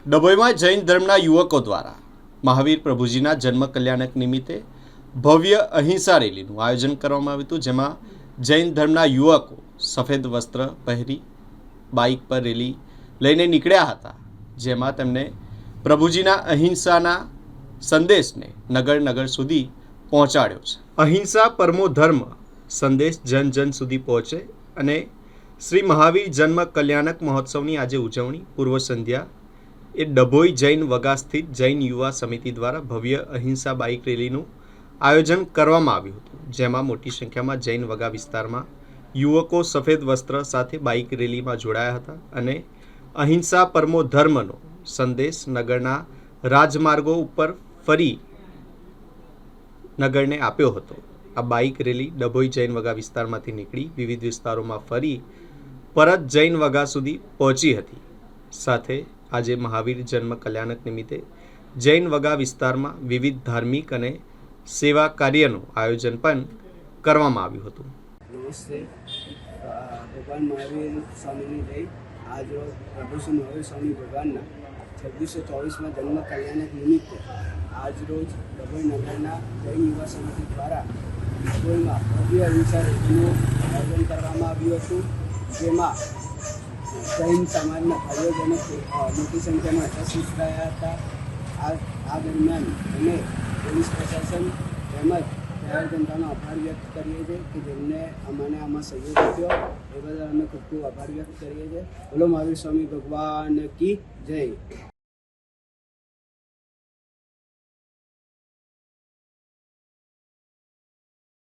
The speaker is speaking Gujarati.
ડભોઈમાં જૈન ધર્મના યુવકો દ્વારા મહાવીર પ્રભુજીના જન્મ કલ્યાણક નિમિત્તે ભવ્ય અહિંસા રેલીનું આયોજન કરવામાં આવ્યું હતું, જેમાં જૈન ધર્મના યુવકો સફેદ વસ્ત્ર પહેરી બાઇક પર રેલી લઈને નીકળ્યા હતા, જેમાં તેમણે પ્રભુજીના અહિંસાના સંદેશને નગર નગર સુધી પહોંચાડ્યો છે। અહિંસા પરમો ધર્મ સંદેશ જન જન સુધી પહોંચે અને શ્રી મહાવીર જન્મ કલ્યાણક મહોત્સવની આજે ઉજવણી પૂર્વ સંધ્યા એ ડભોઈ જૈન વગા સ્થિત જૈન યુવા સમિતિ દ્વારા ભવ્ય અહિંસા બાઇક રેલીનું આયોજન કરવામાં આવ્યું હતું, જેમાં મોટી સંખ્યામાં જૈન વગા વિસ્તારમાં યુવકો સફેદ વસ્ત્ર સાથે બાઇક રેલીમાં જોડાયા હતા અને અહિંસા પરમો ધર્મનો સંદેશ નગરના રાજમાર્ગો ઉપર ફરી નગરને આપ્યો હતો। આ બાઇક રેલી ડભોઈ જૈન વગા વિસ્તારમાંથી નીકળી વિવિધ વિસ્તારોમાં ફરી પરત જૈન વગા સુધી પહોંચી હતી। સાથે આજે મહાવીર જન્મ કલ્યાણક નિમિત્તે જૈન વગા વિસ્તારમાં વિવિધ ધાર્મિક અને સેવા કાર્યનું આયોજન પણ કરવામાં આવ્યું હતું। નમસ્તે, ભગવાન મહાવીર સ્વામીની જય। આજ રોજ પ્રભુ શ્રી મહાવીર સ્વામી ભગવાનના 2624માં જન્મ કલ્યાણક નિમિત્તે આજ રોજ ડભોઈ નગરના જૈન યુવા સમિતિ દ્વારા ડભોઈમાં ભવ્ય અહિંસા રેલીનું આયોજન કરવામાં આવ્યું હતું, જેમાં જૈન સમાજના ભાઈઓ બહેનો મોટી સંખ્યામાં ઉપસ્થિત રહ્યા હતા। આ દરમિયાન અમે પોલીસ પ્રશાસન તેમજ જાહેર જનતાનો આભાર વ્યક્ત કરીએ છીએ કે જેમને અમને આમાં સહયોગ આપ્યો, એ બદલ અમે ખૂબ ખૂબ આભાર વ્યક્ત કરીએ છીએ। બોલો મહાવીર સ્વામી ભગવાન કી જય।